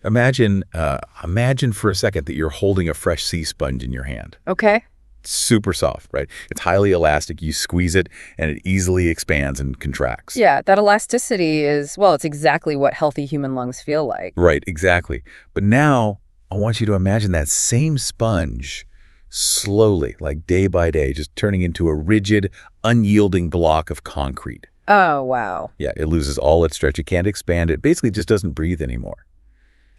Imagine for a second that you're holding a fresh sea sponge in your hand. Okay. Super soft, right? It's highly elastic. You squeeze it, and it easily expands and contracts. Yeah, that elasticity is, well, it's exactly what healthy human lungs feel like. Right, exactly. But now, I want you to imagine that same sponge slowly, like day by day, just turning into a rigid, unyielding block of concrete. Oh, wow. Yeah, it loses all its stretch. It can't expand. It basically just doesn't breathe anymore.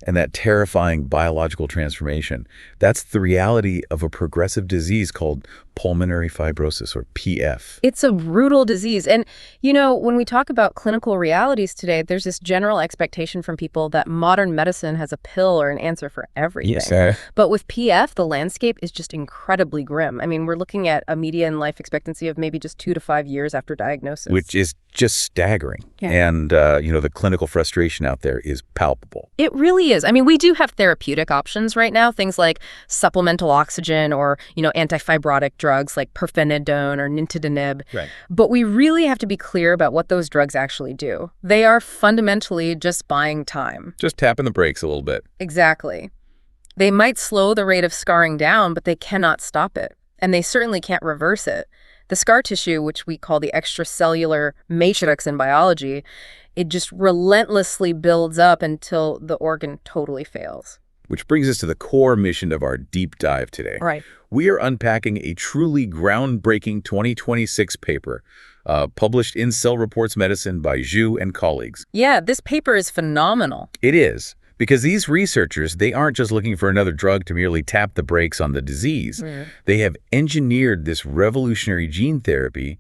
And that terrifying biological transformation, that's the reality of a progressive disease called pulmonary fibrosis, or PF. It's a brutal disease. And, when we talk about clinical realities today, there's this general expectation from people that modern medicine has a pill or an answer for everything. Yes. But with PF, the landscape is just incredibly grim. I mean, we're looking at a median life expectancy of maybe just 2 to 5 years after diagnosis. Which is just staggering. Yeah. And, the clinical frustration out there is palpable. It really is. I mean, we do have therapeutic options right now, things like supplemental oxygen or, antifibrotic drugs like pirfenidone or nintedanib. Right. But we really have to be clear about what those drugs actually do. They are fundamentally just buying time. Just tapping the brakes a little bit. Exactly. They might slow the rate of scarring down, but they cannot stop it. And they certainly can't reverse it. The scar tissue, which we call the extracellular matrix in biology, it just relentlessly builds up until the organ totally fails. Which brings us to the core mission of our deep dive today. Right. We are unpacking a truly groundbreaking 2026 paper published in Cell Reports Medicine by Zhu and colleagues. Yeah, this paper is phenomenal. It is, because these researchers, they aren't just looking for another drug to merely tap the brakes on the disease. They have engineered this revolutionary gene therapy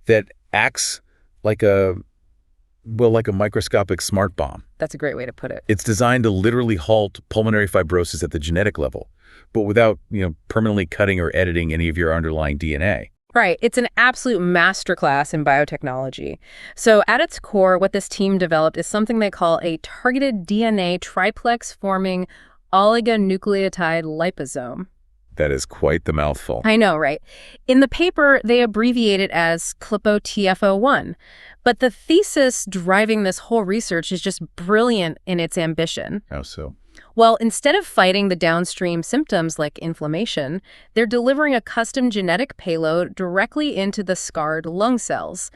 that acts like a microscopic smart bomb. That's a great way to put it. It's designed to literally halt pulmonary fibrosis at the genetic level, but without, permanently cutting or editing any of your underlying DNA. Right. It's an absolute masterclass in biotechnology. So at its core, what this team developed is something they call a targeted DNA triplex-forming oligonucleotide liposome. That is quite the mouthful. I know, right? In the paper, they abbreviate it as TFO1. But the thesis driving this whole research is just brilliant in its ambition. How so? Well, instead of fighting the downstream symptoms like inflammation, they're delivering a custom genetic payload directly into the scarred lung cells.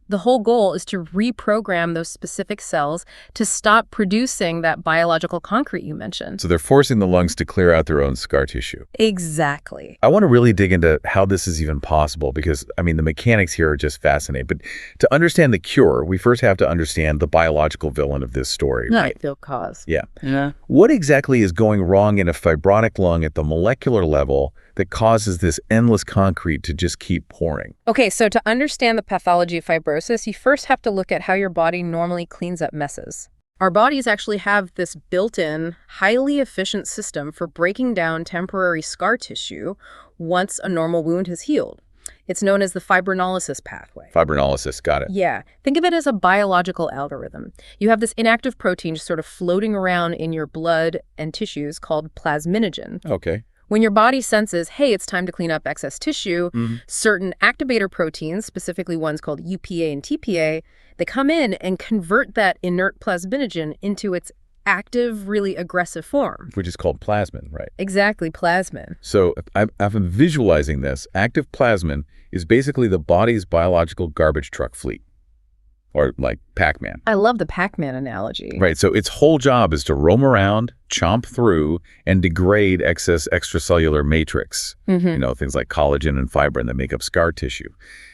The whole goal is to reprogram those specific cells to stop producing that biological concrete you mentioned. So they're forcing the lungs to clear out their own scar tissue. Exactly. I want to really dig into how this is even possible because, the mechanics here are just fascinating. But to understand the cure, we first have to understand the biological villain of this story. Right. The cause. Yeah. What exactly is going wrong in a fibrotic lung at the molecular level that causes this endless concrete to just keep pouring? Okay, so to understand the pathology of fibrosis, you first have to look at how your body normally cleans up messes. Our bodies actually have this built-in, highly efficient system for breaking down temporary scar tissue once a normal wound has healed. It's known as the fibrinolysis pathway. Fibrinolysis, got it. Yeah. Think of it as a biological algorithm. You have this inactive protein just sort of floating around in your blood and tissues called plasminogen. Okay. When your body senses, hey, it's time to clean up excess tissue, certain activator proteins, specifically ones called UPA and TPA, they come in and convert that inert plasminogen into its active, really aggressive form. Which is called plasmin, right? Exactly, plasmin. So I've been visualizing this. Active plasmin is basically the body's biological garbage truck fleet. Or like Pac-Man. I love the Pac-Man analogy. Right, so its whole job is to roam around, chomp through, and degrade excess extracellular matrix. Things like collagen and fibrin that make up scar tissue.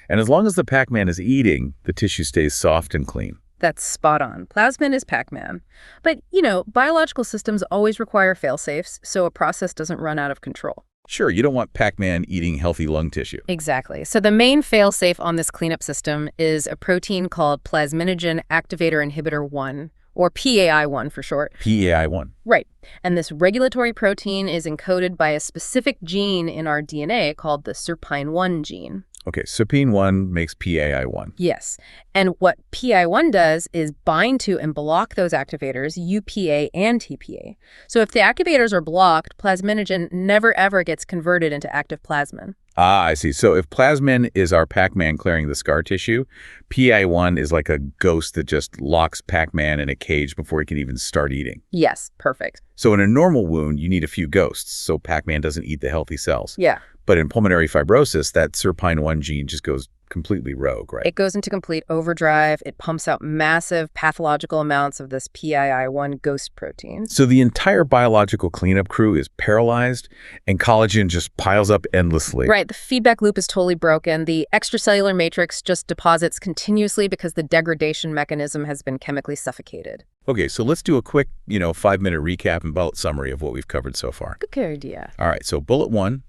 And as long as the Pac-Man is eating, the tissue stays soft and clean. That's spot on. Plasmin is Pac-Man. But, biological systems always require fail-safes, so a process doesn't run out of control. Sure, you don't want Pac-Man eating healthy lung tissue. Exactly. So the main fail-safe on this cleanup system is a protein called plasminogen activator inhibitor 1, or PAI1 for short. PAI1. Right. And this regulatory protein is encoded by a specific gene in our DNA called the SERPINE1 gene. Okay, SERPINE1 makes PAI1. Yes. And what PI1 does is bind to and block those activators, UPA and TPA. So if the activators are blocked, plasminogen never ever gets converted into active plasmin. Ah, I see. So if plasmin is our Pac-Man clearing the scar tissue, PI1 is like a ghost that just locks Pac-Man in a cage before he can even start eating. Yes, perfect. So in a normal wound, you need a few ghosts so Pac-Man doesn't eat the healthy cells. Yeah. But in pulmonary fibrosis, that SERPINE1 gene just goes completely rogue, right? It goes into complete overdrive. It pumps out massive pathological amounts of this PII1 ghost protein. So the entire biological cleanup crew is paralyzed and collagen just piles up endlessly. Right. The feedback loop is totally broken. The extracellular matrix just deposits continuously because the degradation mechanism has been chemically suffocated. Okay, so let's do a quick, 5-minute recap and bullet summary of what we've covered so far. Good idea. All right, so bullet 1,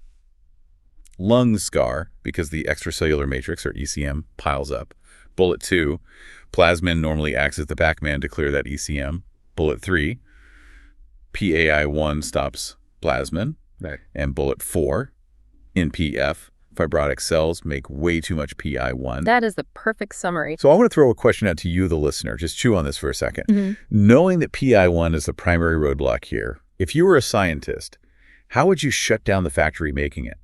lung scar because the extracellular matrix, or ECM, piles up. Bullet 2, plasmin normally acts as the Pac-Man to clear that ECM. Bullet 3, PAI1 stops plasmin. Right. And bullet 4, in PF, fibrotic cells make way too much PI1. That is the perfect summary. So I want to throw a question out to you, the listener. Just chew on this for a second. Knowing that PI1 is the primary roadblock here, if you were a scientist, how would you shut down the factory making it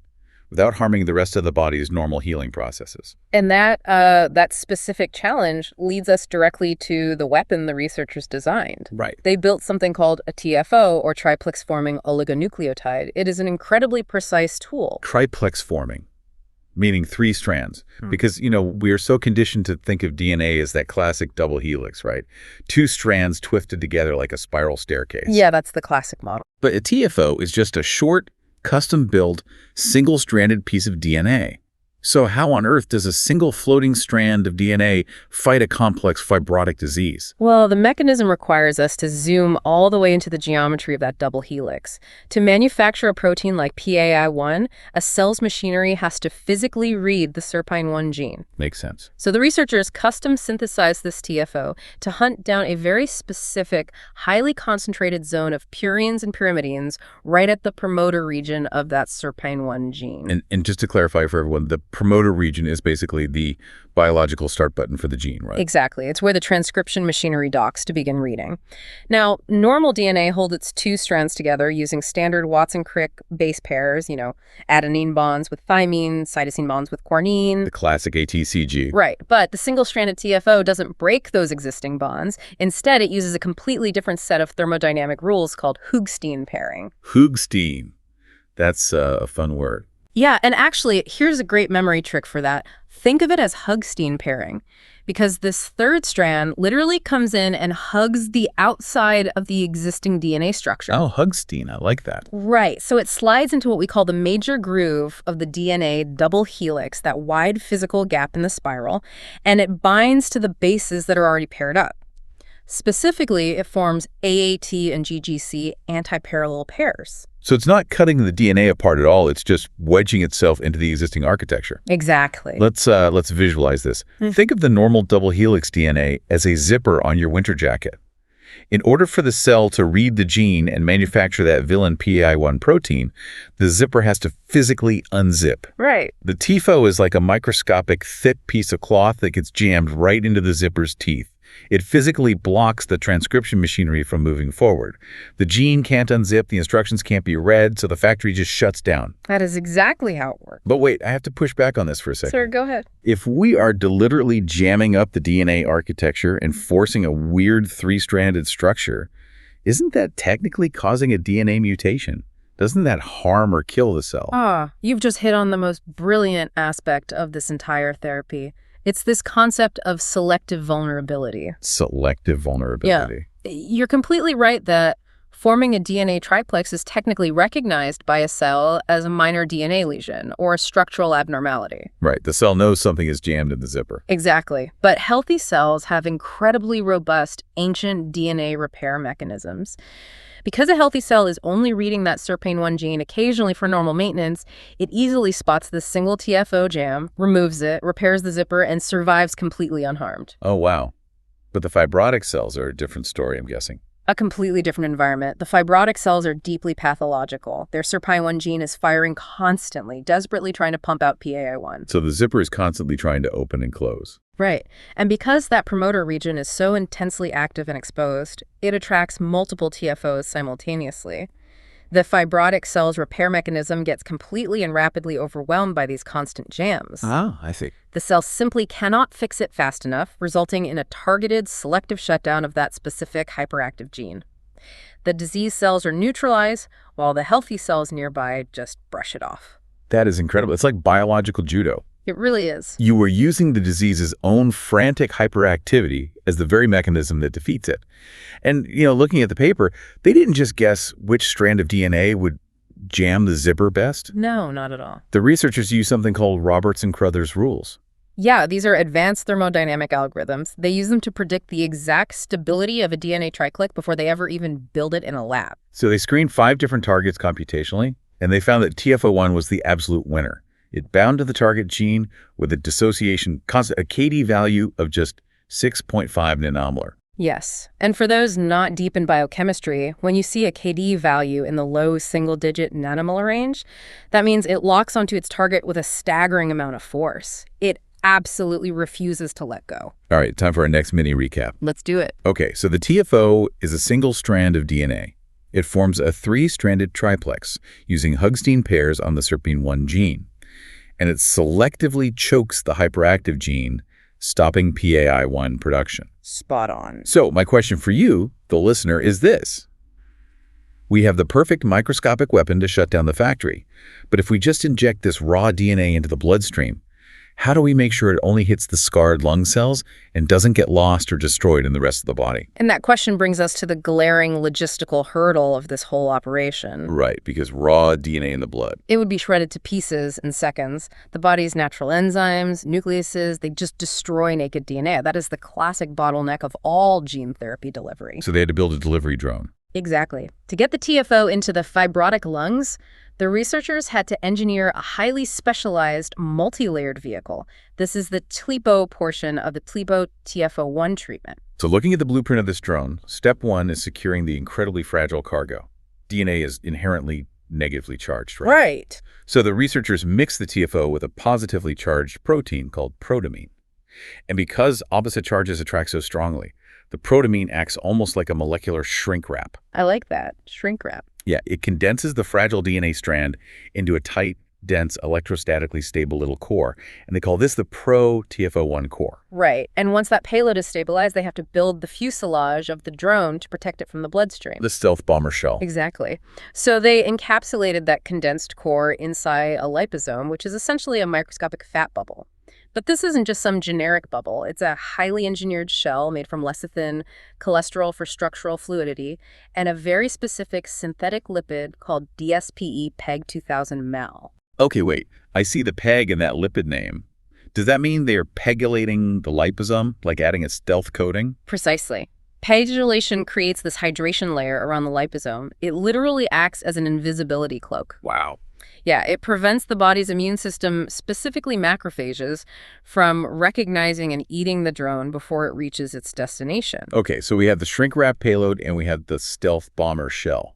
without harming the rest of the body's normal healing processes? And that specific challenge leads us directly to the weapon the researchers designed. Right. They built something called a TFO, or triplex-forming oligonucleotide. It is an incredibly precise tool. Triplex-forming, meaning 3 strands. Because, we are so conditioned to think of DNA as that classic double helix, right? 2 strands twisted together like a spiral staircase. Yeah, that's the classic model. But a TFO is just a short, custom-built, single-stranded piece of DNA. So how on earth does a single floating strand of DNA fight a complex fibrotic disease? Well, the mechanism requires us to zoom all the way into the geometry of that double helix. To manufacture a protein like PAI1, a cell's machinery has to physically read the SERPINE1 gene. Makes sense. So the researchers custom synthesized this TFO to hunt down a very specific, highly concentrated zone of purines and pyrimidines right at the promoter region of that SERPINE1 gene. And just to clarify for everyone, the promoter region is basically the biological start button for the gene, right? Exactly. It's where the transcription machinery docks to begin reading. Now, normal DNA holds its 2 strands together using standard Watson-Crick base pairs, adenine bonds with thymine, cytosine bonds with guanine. The classic ATCG. Right. But the single-stranded TFO doesn't break those existing bonds. Instead, it uses a completely different set of thermodynamic rules called Hoogsteen pairing. Hoogsteen. That's a fun word. Yeah, and actually, here's a great memory trick for that. Think of it as Hoogsteen pairing, because this 3rd strand literally comes in and hugs the outside of the existing DNA structure. Oh, Hoogsteen. I like that. Right. So it slides into what we call the major groove of the DNA double helix, that wide physical gap in the spiral, and it binds to the bases that are already paired up. Specifically, it forms AAT and GGC antiparallel pairs. So it's not cutting the DNA apart at all. It's just wedging itself into the existing architecture. Exactly. Let's visualize this. Think of the normal double helix DNA as a zipper on your winter jacket. In order for the cell to read the gene and manufacture that villain PAI1 protein, the zipper has to physically unzip. Right. The TFO is like a microscopic, thick piece of cloth that gets jammed right into the zipper's teeth. It physically blocks the transcription machinery from moving forward. The gene can't unzip, the instructions can't be read, so the factory just shuts down. That is exactly how it works. But wait, I have to push back on this for a second. Sir, go ahead. If we are deliberately jamming up the DNA architecture and forcing a weird 3-stranded structure, isn't that technically causing a DNA mutation? Doesn't that harm or kill the cell? You've just hit on the most brilliant aspect of this entire therapy. It's this concept of selective vulnerability. Selective vulnerability. Yeah. You're completely right that forming a DNA triplex is technically recognized by a cell as a minor DNA lesion or a structural abnormality. Right. The cell knows something is jammed in the zipper. Exactly. But healthy cells have incredibly robust ancient DNA repair mechanisms. Because a healthy cell is only reading that SERPINE1 gene occasionally for normal maintenance, it easily spots this single TFO jam, removes it, repairs the zipper, and survives completely unharmed. Oh, wow. But the fibrotic cells are a different story, I'm guessing. A completely different environment. The fibrotic cells are deeply pathological. Their SIRPI1 gene is firing constantly, desperately trying to pump out PAI1. So the zipper is constantly trying to open and close. Right. And because that promoter region is so intensely active and exposed, it attracts multiple TFOs simultaneously. The fibrotic cell's repair mechanism gets completely and rapidly overwhelmed by these constant jams. Ah, I see. The cell simply cannot fix it fast enough, resulting in a targeted, selective shutdown of that specific hyperactive gene. The disease cells are neutralized, while the healthy cells nearby just brush it off. That is incredible. It's like biological judo. It really is. You were using the disease's own frantic hyperactivity as the very mechanism that defeats it. And, looking at the paper, they didn't just guess which strand of DNA would jam the zipper best. No, not at all. The researchers used something called Roberts and Crothers rules. Yeah, these are advanced thermodynamic algorithms. They use them to predict the exact stability of a DNA triclic before they ever even build it in a lab. So they screened 5 different targets computationally, and they found that TFO1 was the absolute winner. It bound to the target gene with a dissociation constant, a KD value of just 6.5 nanomolar. Yes. And for those not deep in biochemistry, when you see a KD value in the low single-digit nanomolar range, that means it locks onto its target with a staggering amount of force. It absolutely refuses to let go. All right, time for our next mini recap. Let's do it. Okay, so the TFO is a single strand of DNA. It forms a 3-stranded triplex using Hugstein pairs on the SIRPI1 gene. And it selectively chokes the hyperactive gene, stopping PAI1 production. Spot on. So my question for you, the listener, is this. We have the perfect microscopic weapon to shut down the factory. But if we just inject this raw DNA into the bloodstream, how do we make sure it only hits the scarred lung cells and doesn't get lost or destroyed in the rest of the body? And that question brings us to the glaring logistical hurdle of this whole operation. Right, because raw DNA in the blood. It would be shredded to pieces in seconds. The body's natural enzymes, nucleases, they just destroy naked DNA. That is the classic bottleneck of all gene therapy delivery. So they had to build a delivery drone. Exactly. To get the TFO into the fibrotic lungs, the researchers had to engineer a highly specialized, multi-layered vehicle. This is the TLEPO portion of the TLEPO TFO1 treatment. So looking at the blueprint of this drone, step 1 is securing the incredibly fragile cargo. DNA is inherently negatively charged, right? Right. So the researchers mix the TFO with a positively charged protein called protamine. And because opposite charges attract so strongly, the protamine acts almost like a molecular shrink wrap. I like that. Shrink wrap. Yeah, it condenses the fragile DNA strand into a tight, dense, electrostatically stable little core. And they call this the pro-TFO1 core. Right. And once that payload is stabilized, they have to build the fuselage of the drone to protect it from the bloodstream. The stealth bomber shell. Exactly. So they encapsulated that condensed core inside a liposome, which is essentially a microscopic fat bubble. But this isn't just some generic bubble. It's a highly engineered shell made from lecithin, cholesterol for structural fluidity, and a very specific synthetic lipid called DSPE PEG-2000-MAL. Okay, wait. I see the PEG in that lipid name. Does that mean they're pegylating the liposome, like adding a stealth coating? Precisely. Pegylation creates this hydration layer around the liposome. It literally acts as an invisibility cloak. Wow. Yeah, it prevents the body's immune system, specifically macrophages, from recognizing and eating the drone before it reaches its destination. Okay, so we have the shrink-wrap payload and we have the stealth bomber shell.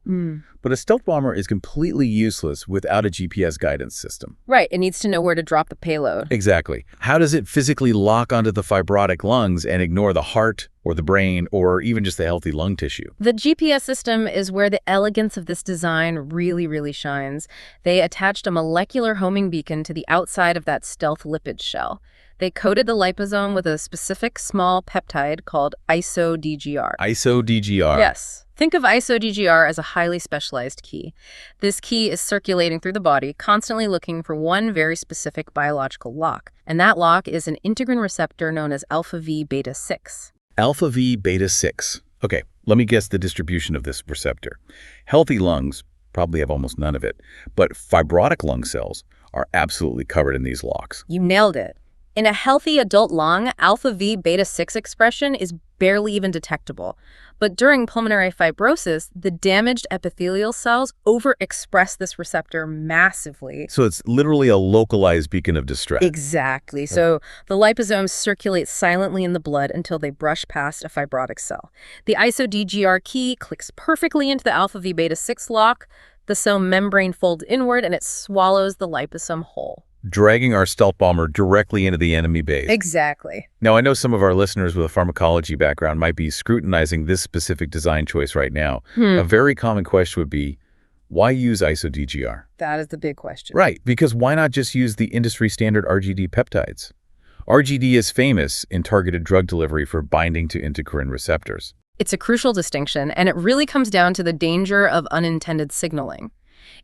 But a stealth bomber is completely useless without a GPS guidance system. Right, it needs to know where to drop the payload. Exactly. How does it physically lock onto the fibrotic lungs and ignore the heart or the brain or even just the healthy lung tissue? The GPS system is where the elegance of this design really shines. They attached a molecular homing beacon to the outside of that stealth lipid shell. They coated the liposome with a specific small peptide called isoDGR. isoDGR. Yes. Think of isoDGR as a highly specialized key. This key is circulating through the body, constantly looking for one very specific biological lock. And that lock is an integrin receptor known as alpha V beta 6. Alpha V beta 6. Okay, let me guess the distribution of this receptor. Healthy lungs probably have almost none of it, but fibrotic lung cells are absolutely covered in these locks. You nailed it. In a healthy adult lung, alpha V beta 6 expression is barely even detectable. But during pulmonary fibrosis, the damaged epithelial cells overexpress this receptor massively. So it's literally a localized beacon of distress. Exactly. So the liposomes circulate silently in the blood until they brush past a fibrotic cell. The isoDGR key clicks perfectly into the alpha V beta 6 lock. The cell membrane folds inward and it swallows the liposome whole. Dragging our stealth bomber directly into the enemy base. Exactly. Now, I know some of our listeners with a pharmacology background might be scrutinizing this specific design choice right now. A very common question would be, why use isoDGR? That is the big question. Right, because why not just use the industry standard RGD peptides? RGD is famous in targeted drug delivery for binding to integrin receptors. It's a crucial distinction, and it really comes down to the danger of unintended signaling.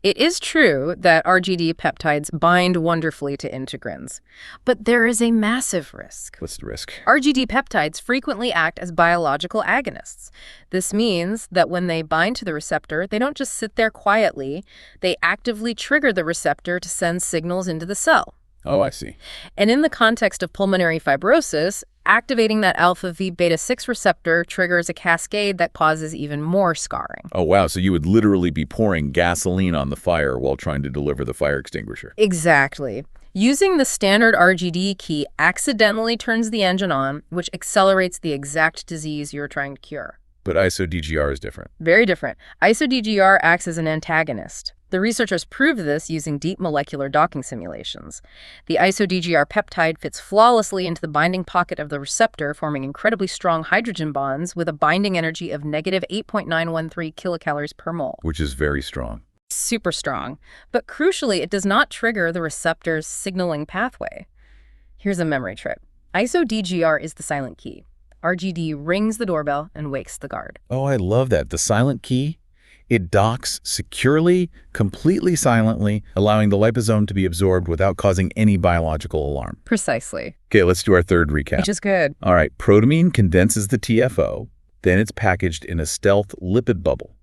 It is true that RGD peptides bind wonderfully to integrins, but there is a massive risk. What's the risk? RGD peptides frequently act as biological agonists. This means that when they bind to the receptor, they don't just sit there quietly, they actively trigger the receptor to send signals into the cell. Oh, I see. And in the context of pulmonary fibrosis, activating that alpha V beta 6 receptor triggers a cascade that causes even more scarring. Oh, wow. So you would literally be pouring gasoline on the fire while trying to deliver the fire extinguisher. Exactly. Using the standard RGD key accidentally turns the engine on, which accelerates the exact disease you're trying to cure. But isoDGR is different. Very different. isoDGR acts as an antagonist. The researchers proved this using deep molecular docking simulations. The isoDGR peptide fits flawlessly into the binding pocket of the receptor, forming incredibly strong hydrogen bonds with a binding energy of negative 8.913 kilocalories per mole. Which is very strong. Super strong. But crucially, it does not trigger the receptor's signaling pathway. Here's a memory trick. isoDGR is the silent key. RGD rings the doorbell and wakes the guard. Oh, I love that. The silent key, it docks securely, completely silently, allowing the liposome to be absorbed without causing any biological alarm. Precisely. Okay, let's do our third recap. Which is good. All right, protamine condenses the TFO, then it's packaged in a stealth lipid bubble.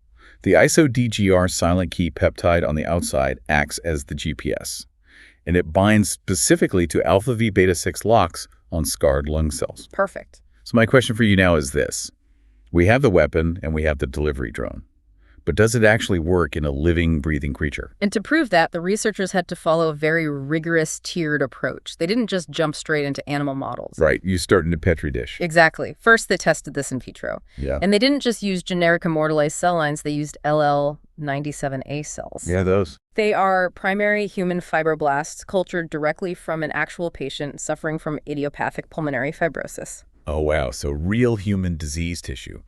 The isoDGR silent key peptide on the outside acts as the GPS, and it binds specifically to alpha V beta 6 locks on scarred lung cells. Perfect. So my question for you now is this. We have the weapon and we have the delivery drone. But does it actually work in a living, breathing creature? And to prove that, the researchers had to follow a very rigorous tiered approach. They didn't just jump straight into animal models. Right. You start in a Petri dish. Exactly. First, they tested this in vitro. Yeah. And they didn't just use generic immortalized cell lines. They used LL97A cells. Yeah, those. They are primary human fibroblasts cultured directly from an actual patient suffering from idiopathic pulmonary fibrosis. Oh, wow. So real human disease tissue.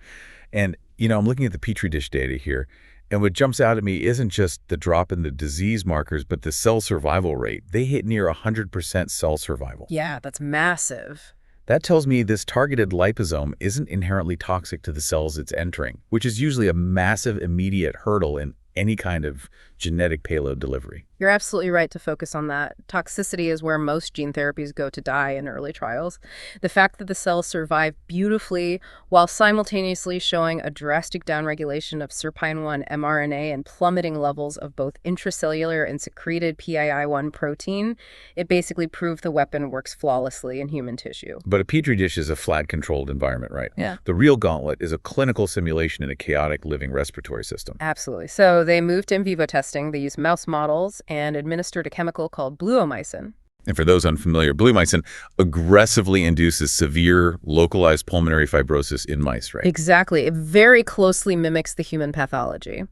And, I'm looking at the Petri dish data here, and what jumps out at me isn't just the drop in the disease markers, but the cell survival rate. They hit near 100% cell survival. Yeah, that's massive. That tells me this targeted liposome isn't inherently toxic to the cells it's entering, which is usually a massive immediate hurdle in any kind of genetic payload delivery. You're absolutely right to focus on that. Toxicity is where most gene therapies go to die in early trials. The fact that the cells survive beautifully while simultaneously showing a drastic downregulation of SERPINE1 mRNA and plummeting levels of both intracellular and secreted PII1 protein, it basically proved the weapon works flawlessly in human tissue. But a Petri dish is a flat controlled environment, right? Yeah. The real gauntlet is a clinical simulation in a chaotic living respiratory system. Absolutely. So they moved to in vivo testing. They used mouse models and administered a chemical called bleomycin. And for those unfamiliar, bleomycin aggressively induces severe localized pulmonary fibrosis in mice, right? Exactly. It very closely mimics the human pathology.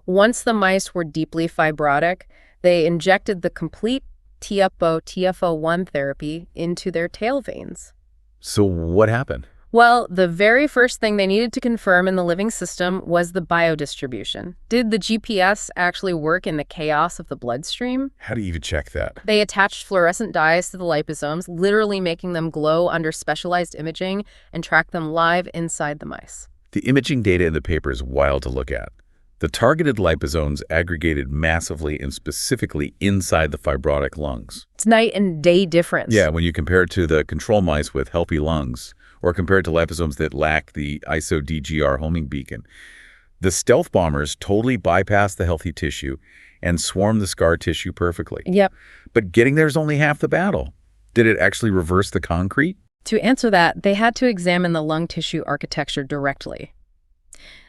Once the mice were deeply fibrotic, they injected the complete TFO, TFO1 therapy into their tail veins. So what happened? Well, the very first thing they needed to confirm in the living system was the biodistribution. Did the GPS actually work in the chaos of the bloodstream? How do you even check that? They attached fluorescent dyes to the liposomes, literally making them glow under specialized imaging and track them live inside the mice. The imaging data in the paper is wild to look at. The targeted liposomes aggregated massively and specifically inside the fibrotic lungs. It's night and day difference. Yeah, when you compare it to the control mice with healthy lungs, or compared to liposomes that lack the isoDGR homing beacon. The stealth bombers totally bypass the healthy tissue and swarm the scar tissue perfectly. Yep. But getting there is only half the battle. Did it actually reverse the concrete? To answer that, they had to examine the lung tissue architecture directly.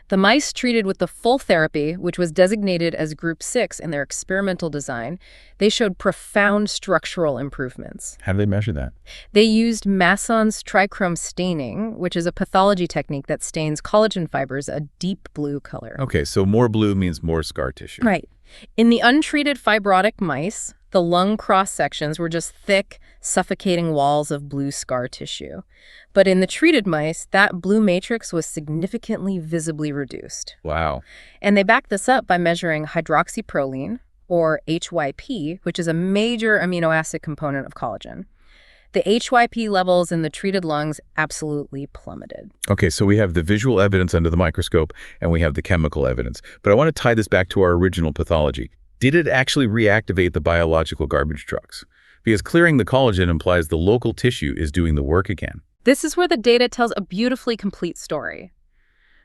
The mice treated with the full therapy, which was designated as Group 6 in their experimental design, they showed profound structural improvements. How do they measure that? They used Masson's trichrome staining, which is a pathology technique that stains collagen fibers a deep blue color. Okay, so more blue means more scar tissue. Right. In the untreated fibrotic mice, the lung cross-sections were just thick, suffocating walls of blue scar tissue. But in the treated mice, that blue matrix was significantly visibly reduced. Wow. And they backed this up by measuring hydroxyproline, or HYP, which is a major amino acid component of collagen. The HYP levels in the treated lungs absolutely plummeted. Okay, so we have the visual evidence under the microscope, and we have the chemical evidence. But I want to tie this back to our original pathology. Did it actually reactivate the biological garbage trucks? Because clearing the collagen implies the local tissue is doing the work again. This is where the data tells a beautifully complete story.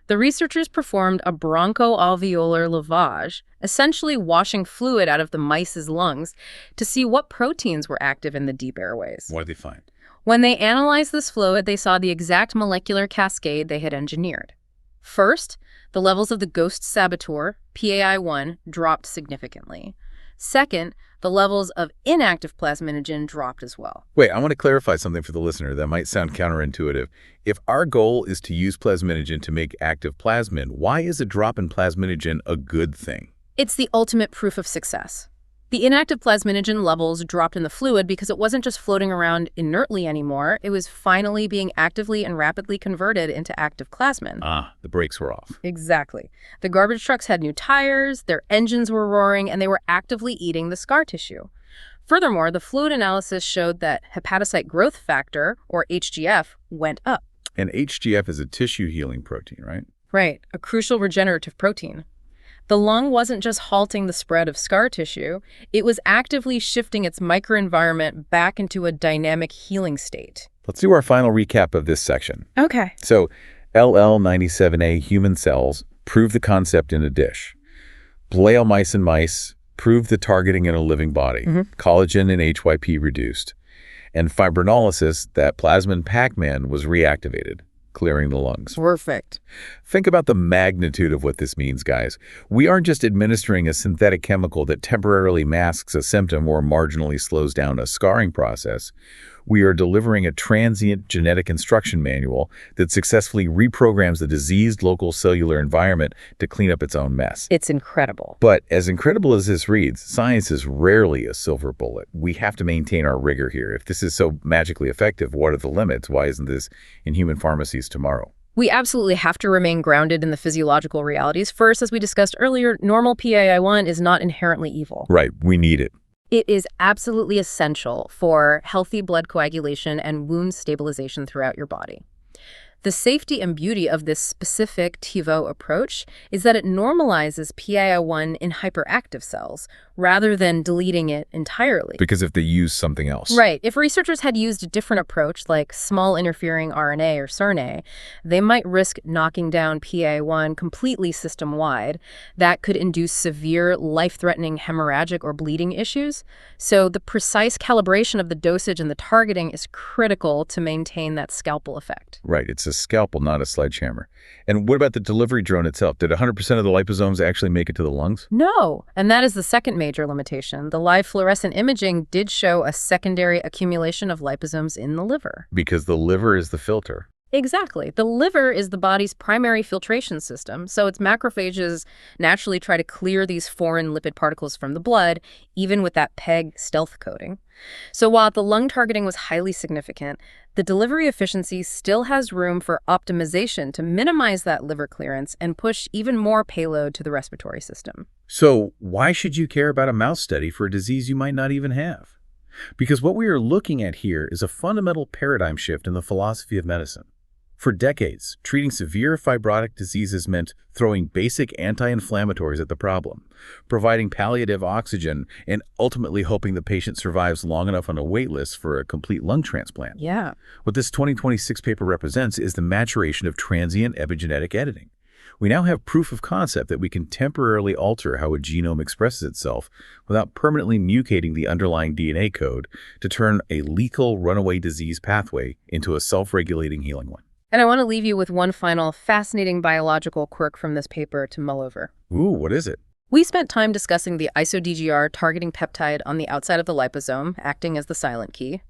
The researchers performed a bronchoalveolar lavage, essentially washing fluid out of the mice's lungs to see what proteins were active in the deep airways. What did they find? When they analyzed this fluid, they saw the exact molecular cascade they had engineered. First, the levels of the ghost saboteur, PAI1, dropped significantly. Second, the levels of inactive plasminogen dropped as well. Wait, I want to clarify something for the listener that might sound counterintuitive. If our goal is to use plasminogen to make active plasmin, why is a drop in plasminogen a good thing? It's the ultimate proof of success. The inactive plasminogen levels dropped in the fluid because it wasn't just floating around inertly anymore. It was finally being actively and rapidly converted into active plasmin. The brakes were off. Exactly. The garbage trucks had new tires, their engines were roaring, and they were actively eating the scar tissue. Furthermore, the fluid analysis showed that hepatocyte growth factor, or HGF, went up. And HGF is a tissue healing protein, right? Right, a crucial regenerative protein. The lung wasn't just halting the spread of scar tissue, it was actively shifting its microenvironment back into a dynamic healing state. Let's do our final recap of this section. Okay. So, LL97A human cells prove the concept in a dish. Bleomycin mice prove the targeting in a living body. Collagen and HYP reduced. And fibrinolysis, that plasmin Pac-Man, was reactivated, clearing the lungs. Perfect. Think about the magnitude of what this means, guys. We aren't just administering a synthetic chemical that temporarily masks a symptom or marginally slows down a scarring process. We are delivering a transient genetic instruction manual that successfully reprograms the diseased local cellular environment to clean up its own mess. It's incredible. But as incredible as this reads, science is rarely a silver bullet. We have to maintain our rigor here. If this is so magically effective, what are the limits? Why isn't this in human pharmacies tomorrow? We absolutely have to remain grounded in the physiological realities. First, as we discussed earlier, normal PAI1 is not inherently evil. Right, we need it. It is absolutely essential for healthy blood coagulation and wound stabilization throughout your body. The safety and beauty of this specific TFO approach is that it normalizes PAI1 in hyperactive cells rather than deleting it entirely. Because if they use something else. Right. If researchers had used a different approach, like small interfering RNA or siRNA, they might risk knocking down PAI1 completely system-wide. That could induce severe, life-threatening hemorrhagic or bleeding issues. So the precise calibration of the dosage and the targeting is critical to maintain that scalpel effect. Right. It's a scalpel, not a sledgehammer. And what about the delivery drone itself? Did 100% of the liposomes actually make it to the lungs? No. And that is the second major limitation. The live fluorescent imaging did show a secondary accumulation of liposomes in the liver. Because the liver is the filter. Exactly. The liver is the body's primary filtration system, so its macrophages naturally try to clear these foreign lipid particles from the blood, even with that PEG stealth coating. So while the lung targeting was highly significant, the delivery efficiency still has room for optimization to minimize that liver clearance and push even more payload to the respiratory system. So why should you care about a mouse study for a disease you might not even have? Because what we are looking at here is a fundamental paradigm shift in the philosophy of medicine. For decades, treating severe fibrotic diseases meant throwing basic anti-inflammatories at the problem, providing palliative oxygen, and ultimately hoping the patient survives long enough on a wait list for a complete lung transplant. Yeah. What this 2026 paper represents is the maturation of transient epigenetic editing. We now have proof of concept that we can temporarily alter how a genome expresses itself without permanently mutating the underlying DNA code to turn a lethal runaway disease pathway into a self-regulating healing one. And I want to leave you with one final fascinating biological quirk from this paper to mull over. Ooh, what is it? We spent time discussing the isoDGR targeting peptide on the outside of the liposome, acting as the silent key.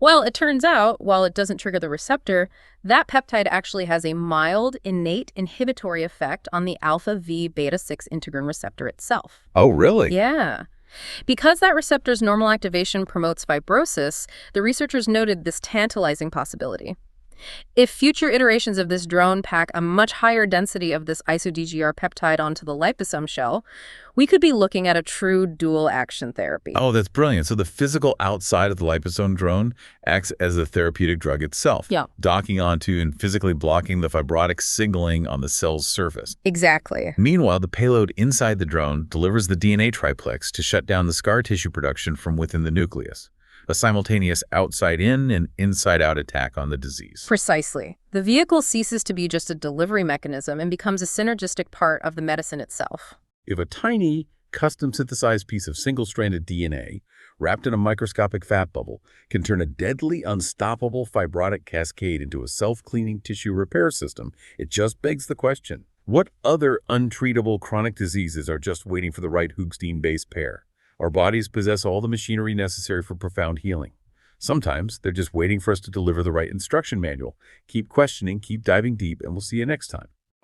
Well, it turns out, while it doesn't trigger the receptor, that peptide actually has a mild, innate inhibitory effect on the alpha V beta 6 integrin receptor itself. Oh, really? Yeah. Because that receptor's normal activation promotes fibrosis, the researchers noted this tantalizing possibility. If future iterations of this drone pack a much higher density of this isoDGR peptide onto the liposome shell, we could be looking at a true dual-action therapy. Oh, that's brilliant. So the physical outside of the liposome drone acts as a therapeutic drug itself, docking onto and physically blocking the fibrotic signaling on the cell's surface. Exactly. Meanwhile, the payload inside the drone delivers the DNA triplex to shut down the scar tissue production from within the nucleus. A simultaneous outside-in and inside-out attack on the disease. Precisely. The vehicle ceases to be just a delivery mechanism and becomes a synergistic part of the medicine itself. If a tiny, custom-synthesized piece of single-stranded DNA wrapped in a microscopic fat bubble can turn a deadly, unstoppable fibrotic cascade into a self-cleaning tissue repair system, it just begs the question, what other untreatable chronic diseases are just waiting for the right Hoogsteen base pair? Our bodies possess all the machinery necessary for profound healing. Sometimes they're just waiting for us to deliver the right instruction manual. Keep questioning, keep diving deep, and we'll see you next time.